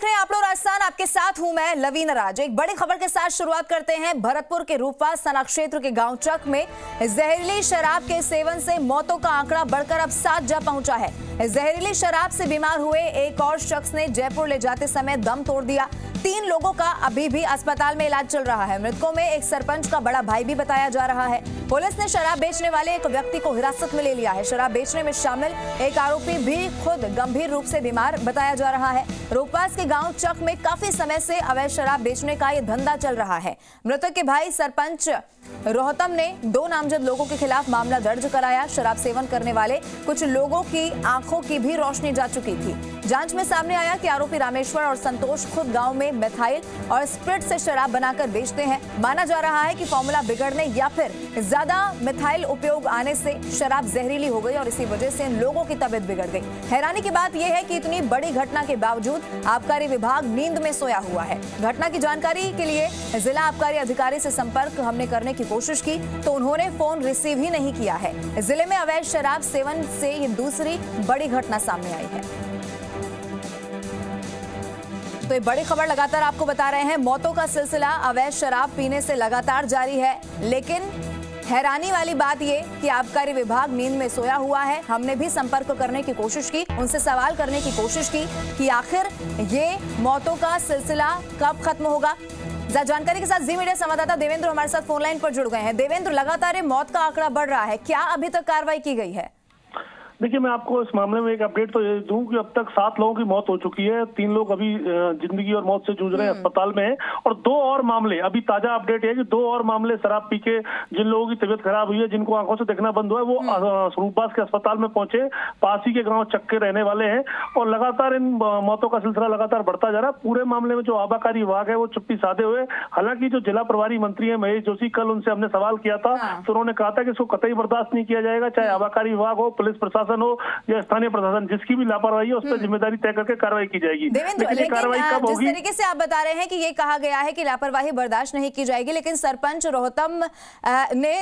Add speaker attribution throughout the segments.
Speaker 1: देख रहे हैं आप लोग राजस्थान, आपके साथ हूं मैं लवीना राज। एक बड़ी खबर के साथ शुरुआत करते हैं। भरतपुर के रूपवास थाना क्षेत्र के गांव चक में जहरीली शराब के सेवन से मौतों का आंकड़ा बढ़कर अब 7 जा पहुंचा है। जहरीली शराब से बीमार हुए एक और शख्स ने जयपुर ले जाते समय दम तोड़ दिया। 3 लोगों का अभी भी अस्पताल में इलाज चल रहा है। मृतकों में एक सरपंच का बड़ा भाई भी बताया जा रहा है। पुलिस ने शराब बेचने वाले एक व्यक्ति को हिरासत में ले लिया है। शराब बेचने में शामिल एक आरोपी भी खुद गंभीर रूप से बीमार बताया जा रहा है। रूपवास के गांव चक में काफी समय से अवैध शराब बेचने का ये धंधा चल रहा है। मृतक के भाई सरपंच रोहतम ने 2 नामजद लोगों के खिलाफ मामला दर्ज कराया। शराब सेवन करने वाले कुछ लोगों की आंखों की भी रोशनी जा चुकी थी। जांच में सामने आया कि आरोपी रामेश्वर और संतोष खुद गांव में मेथाइल और स्प्रिट से शराब बनाकर बेचते हैं। माना जा रहा है कि फॉर्मूला बिगड़ने या फिर ज्यादा मेथाइल उपयोग आने से शराब जहरीली हो गई और इसी वजह से लोगों की तबीयत बिगड़ गई। हैरानी की बात यह है कि इतनी बड़ी घटना के बावजूद आबकारी विभाग नींद में सोया हुआ है। घटना की जानकारी के लिए जिला आबकारी अधिकारी से संपर्क हमने करने की कोशिश की तो उन्होंने फोन रिसीव ही नहीं किया है। जिले में अवैध शराब सेवन से ये दूसरी बड़ी घटना सामने आई है। तो ये बड़ी खबर लगातार आपको बता रहे हैं। मौतों का सिलसिला अवैध शराब पीने से लगातार जारी है, लेकिन हैरानी वाली बात ये कि आबकारी विभाग नींद में सोया हुआ है। हमने भी संपर्क करने की कोशिश की, उनसे सवाल करने की कोशिश की कि आखिर ये मौतों का सिलसिला कब खत्म होगा। जानकारी के साथ जी मीडिया संवाददाता देवेंद्र हमारे साथ फोन लाइन पर जुड़ गए हैं। देवेंद्र, लगातार मौत का आंकड़ा बढ़ रहा है, क्या अभी तक कार्रवाई की गई है?
Speaker 2: देखिए, मैं आपको इस मामले में एक अपडेट तो ये दूं कि अब तक 7 लोगों की मौत हो चुकी है। 3 लोग अभी जिंदगी और मौत से जूझ रहे हैं, अस्पताल में हैं, और 2 और मामले, अभी ताजा अपडेट है कि 2 और मामले शराब पी के जिन लोगों की तबीयत खराब हुई है, जिनको आंखों से देखना बंद हुआ है, वो रूपवास के अस्पताल में पहुंचे। पास ही के गाँव चक के रहने वाले हैं और लगातार इन मौतों का सिलसिला लगातार बढ़ता जा रहा है। पूरे मामले में जो आबकारी विभाग है वो चुप्पी साधे हुए। हालांकि जो जिला प्रभारी मंत्री है महेश जोशी, कल उनसे हमने सवाल किया था तो उन्होंने कहा था कि इसको कतई बर्दाश्त नहीं किया जाएगा, चाहे आबकारी विभाग हो, पुलिस प्रशासन हो या स्थानीय प्रशासन, जिसकी भी लापरवाही है उस पर जिम्मेदारी तय करके कार्रवाई की जाएगी।
Speaker 1: लेकिन कार्रवाई कब होगी? जिस तरीके से आप बता रहे हैं कि ये कहा गया है कि लापरवाही बर्दाश्त नहीं की जाएगी, लेकिन सरपंच रोहतम ने,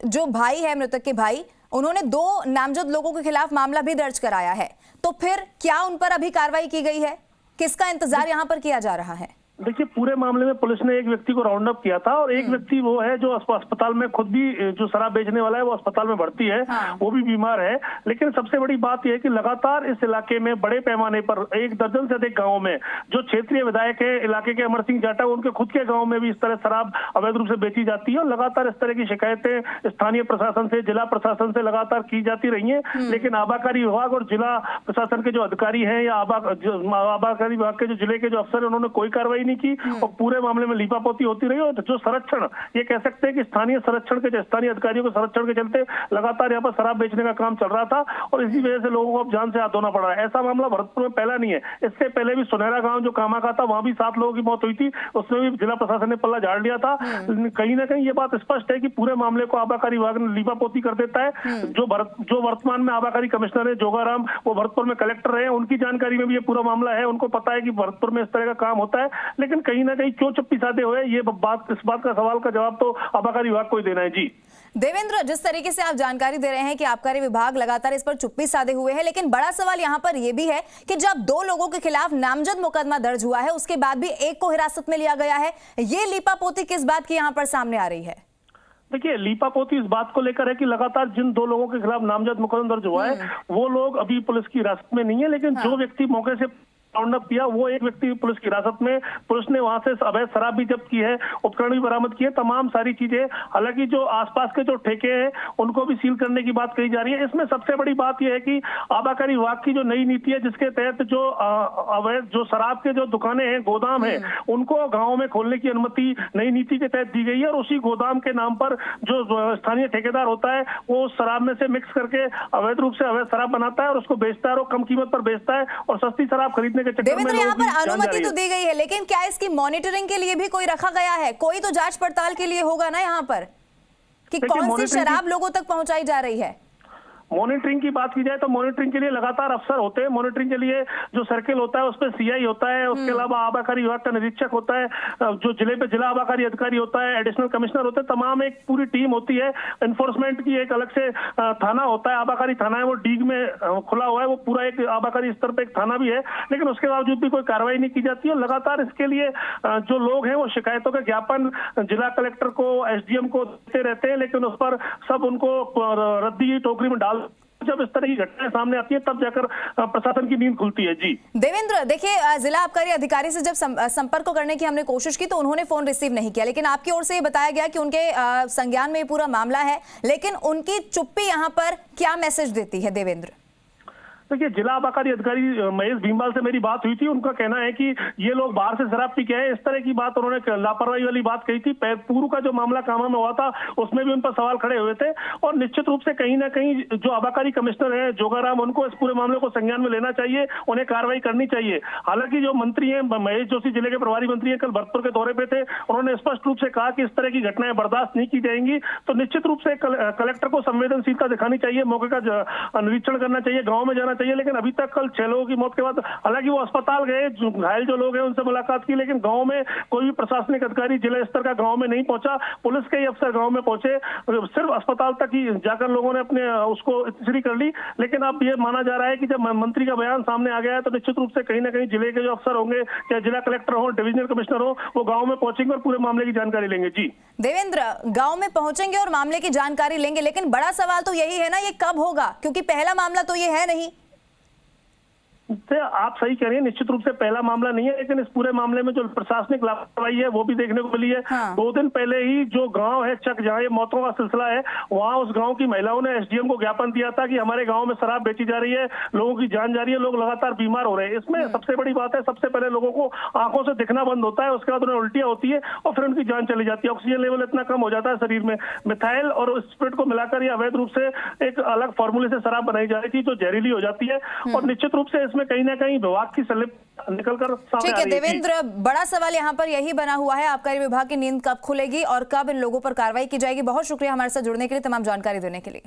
Speaker 1: जो भाई है मृतक के भाई, उन्होंने 2 नामजद लोगों के खिलाफ मामला भी दर्ज कराया है। तो फिर क्या उन पर अभी कार्रवाई की गई है? किसका इंतजार यहाँ पर किया जा रहा है?
Speaker 2: देखिए, पूरे मामले में पुलिस ने एक व्यक्ति को राउंड अप किया था और एक व्यक्ति वो है जो अस्पताल में, खुद भी जो शराब बेचने वाला है वो अस्पताल में भर्ती है। वो भी बीमार है। लेकिन सबसे बड़ी बात यह है कि लगातार इस इलाके में बड़े पैमाने पर 1 दर्जन से अधिक गाँव में जो क्षेत्रीय विधायक है इलाके के अमर सिंह जाटा, उनके खुद के गाँव में भी इस तरह शराब अवैध रूप से बेची जाती है और लगातार इस तरह की शिकायतें स्थानीय प्रशासन से, जिला प्रशासन से लगातार की जाती रही है। लेकिन आबकारी विभाग और जिला प्रशासन के जो अधिकारी हैं या आबकारी विभाग के जो जिले के जो अफसर है, उन्होंने कोई कार्रवाई नहीं की और पूरे मामले में लीपापोती होती रही। और जो संरक्षण, ये कह सकते हैं कि स्थानीय संरक्षण के, स्थानीय अधिकारियों के संरक्षण के चलते लगातार यहाँ पर शराब बेचने का काम चल रहा था और इसी वजह से लोगों को अब जान से हाथ धोना पड़ रहा है। ऐसा मामला भरतपुर में पहला नहीं है। इससे पहले भी सुनहरा गांव जो कामा का था, वहां भी 7 लोगों की मौत हुई थी, उसमें भी जिला प्रशासन ने पल्ला झाड़ लिया था। कहीं ना कहीं ये बात स्पष्ट है कि पूरे मामले को आबकारी विभाग ने लीपापोती कर देता है। जो वर्तमान में आबकारी कमिश्नर है जोगाराम, वो भरतपुर में कलेक्टर रहे, उनकी जानकारी में भी ये पूरा मामला है। उनको पता है कि भरतपुर में इस तरह का काम होता है, लेकिन कहीं ना कहीं क्यों चुप्पी साधे हुए, ये बात, इस बात का सवाल का जवाब तो आबकारी विभाग को ही देना है। जी
Speaker 1: देवेंद्र, जिस तरीके से आप जानकारी दे रहे हैं कि आबकारी विभाग लगातार इस पर चुप्पी साधे हुए है, लेकिन बड़ा सवाल यहाँ पर यह भी है कि जब 2 लोगों के खिलाफ नामजद मुकदमा दर्ज हुआ है, उसके बाद भी एक को हिरासत में लिया गया है। ये लीपापोती किस बात की यहाँ पर सामने आ रही है?
Speaker 2: देखिए, लीपापोती इस बात को लेकर है कि लगातार जिन 2 लोगों के खिलाफ नामजद मुकदमा दर्ज हुआ है वो लोग अभी पुलिस की हिरासत में नहीं है, लेकिन जो व्यक्ति मौके से राउंड अप किया वो एक व्यक्ति पुलिस की हिरासत में। पुलिस ने वहां से अवैध शराब भी जब्त की है, उपकरण भी बरामद किए, तमाम सारी चीजें। हालांकि जो आसपास के जो ठेके हैं उनको भी सील करने की बात कही जा रही है। इसमें सबसे बड़ी बात यह है कि आबकारी विभाग की जो नई नीति है, जिसके तहत जो अवैध जो शराब के जो दुकानें हैं, गोदाम है, उनको गाँव में खोलने की अनुमति नई नीति के तहत दी गई है और उसी गोदाम के नाम पर जो स्थानीय ठेकेदार होता है वो शराब में से मिक्स करके अवैध रूप से अवैध शराब बनाता है और उसको बेचता है और कम कीमत पर बेचता है और सस्ती शराब खरीदने।
Speaker 1: देवेंद्र, यहाँ पर अनुमति तो दी गई है, लेकिन क्या इसकी मॉनिटरिंग के लिए भी कोई रखा गया है? कोई तो जांच पड़ताल के लिए होगा ना यहाँ पर कि कौन सी शराब लोगों तक पहुंचाई जा रही है?
Speaker 2: मॉनिटरिंग की बात की जाए तो मॉनिटरिंग के लिए लगातार अफसर होते हैं। मॉनिटरिंग के लिए जो सर्किल होता है उस पर सीआई होता है, उसके अलावा आबाकारी विभाग का निरीक्षक होता है, जो जिले पे जिला आबाकारी अधिकारी होता है, एडिशनल कमिश्नर होते हैं, तमाम एक पूरी टीम होती है। एनफोर्समेंट की एक अलग से थाना होता है, आबाकारी थाना है, वो डीग में खुला हुआ है, वो पूरा एक आबाकारी स्तर पे एक थाना भी है, लेकिन उसके बावजूद भी कोई कार्रवाई नहीं की जाती है। लगातार इसके लिए जो लोग हैं वो शिकायतों के ज्ञापन जिला कलेक्टर को, एसडीएम को देते रहते हैं, लेकिन उस पर सब उनको रद्दी की टोकरी में डाल, जब इस तरह की घटनाएं सामने आती है तब जाकर प्रशासन की नींद खुलती है। जी
Speaker 1: देवेंद्र, देखिए जिला आबकारी अधिकारी से जब संपर्क करने की हमने कोशिश की तो उन्होंने फोन रिसीव नहीं किया, लेकिन आपकी ओर से ये बताया गया कि उनके संज्ञान में ये पूरा मामला है, लेकिन उनकी चुप्पी यहाँ पर क्या मैसेज देती है देवेंद्र?
Speaker 2: देखिए, जिला आबाकारी अधिकारी महेश भीमवाल से मेरी बात हुई थी। उनका कहना है कि ये लोग बाहर से शराब पी के आए, इस तरह की बात उन्होंने लापरवाही वाली बात कही थी। पूर्व का जो मामला कामा में हुआ था उसमें भी उन पर सवाल खड़े हुए थे, और निश्चित रूप से कहीं ना कहीं जो आबाकारी कमिश्नर है जोगाराम, उनको इस पूरे मामले को संज्ञान में लेना चाहिए, उन्हें कार्रवाई करनी चाहिए। हालांकि जो मंत्री है महेश जोशी, जिले के प्रभारी मंत्री है, कल भरतपुर के दौरे पे थे, उन्होंने स्पष्ट रूप से कहा कि इस तरह की घटनाएं बर्दाश्त नहीं की जाएंगी। तो निश्चित रूप से कलेक्टर को संवेदनशीलता दिखानी चाहिए, मौके का निरीक्षण करना चाहिए, गाँव में जाना चाहिए। लेकिन अभी तक कल 6 लोगों की मौत के बाद, हालांकि वो अस्पताल गए, घायल जो लोग हैं उनसे मुलाकात की, लेकिन गांव में कोई भी प्रशासनिक अधिकारी जिला स्तर का गांव में नहीं पहुंचा। पुलिस के ही अफसर गांव में पहुंचे, सिर्फ अस्पताल तक ही जाकर लोगों ने अपने उसको इतनी कर ली। लेकिन अब ये माना जा रहा है कि जब मंत्री का बयान सामने आ गया है तो निश्चित रूप से कहीं ना कहीं जिले के जो अफसर होंगे, चाहे जिला कलेक्टर हो, डिविजनल कमिश्नर हो, वो गाँव में पहुंचेंगे और पूरे मामले की जानकारी लेंगे। जी
Speaker 1: देवेंद्र, गांव में पहुंचेंगे और मामले की जानकारी लेंगे, लेकिन बड़ा सवाल तो यही है ना, ये कब होगा? क्योंकि पहला मामला तो ये है नहीं।
Speaker 2: आप सही कह रही हैं, निश्चित रूप से पहला मामला नहीं है, लेकिन इस पूरे मामले में जो प्रशासनिक लापरवाही है वो भी देखने को मिली है। हाँ। 2 दिन पहले ही जो गांव है चक, जहां ये मौतों का सिलसिला है, वहां उस गांव की महिलाओं ने एसडीएम को ज्ञापन दिया था कि हमारे गांव में शराब बेची जा रही है, लोगों की जान जा रही है, लोग लगातार बीमार हो रहे हैं। इसमें सबसे बड़ी बात है, सबसे पहले लोगों को आंखों से दिखना बंद होता है, उसके बाद उन्हें उल्टियां होती है और फिर उनकी जान चली जाती है। ऑक्सीजन लेवल इतना कम हो जाता है शरीर में, मिथाइल और स्पिरिट को मिलाकर ये अवैध रूप से एक अलग फॉर्मूले से शराब बनाई जा रही थी जो जहरीली हो जाती है, और निश्चित रूप से इसमें कहीं ना कहीं की निकलकर सामने।
Speaker 1: ठीक है देवेंद्र, बड़ा सवाल यहाँ पर यही बना हुआ है, आबकारी विभाग की नींद कब खुलेगी और कब इन लोगों पर कार्रवाई की जाएगी। बहुत शुक्रिया हमारे साथ जुड़ने के लिए, तमाम जानकारी देने के लिए।